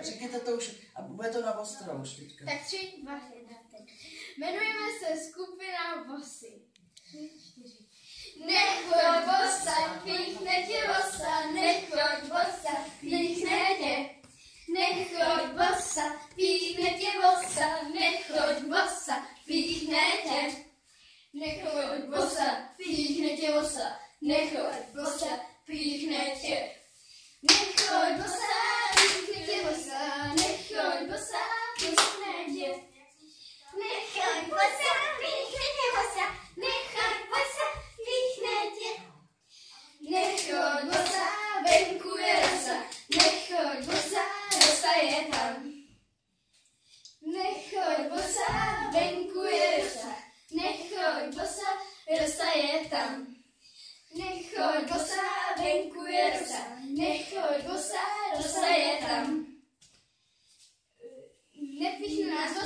řekněte to už, a bude to na ostrou už teďka. Tak 3, 2, 1, teď. Jmenujeme se skupina Vosy. 3, 4. Nechoď bosa, píchne tě vosa, nechoď bosa, píchne tě. Nechoď bosa, píchne tě vosa, nechoď bosa, píchne tě. Nechoď bosa, píchne tě vosa, nechoď bosa, píchne tě. Nechoď bosa, píchne tě vosa, nechoď bosa, píchne tě. Nechoď bosa, píchne tě vosa, nechoď bosa, píchne tě. Nechoď bosa, venku je rosa, nechoď bosa, rosa je tam. Nechoď bosa, venku je rosa, nechoď bosa, rosa je tam. Nechoď bosa, venku je rosa, nechoď bosa, rosa je tam. Nepíchne nás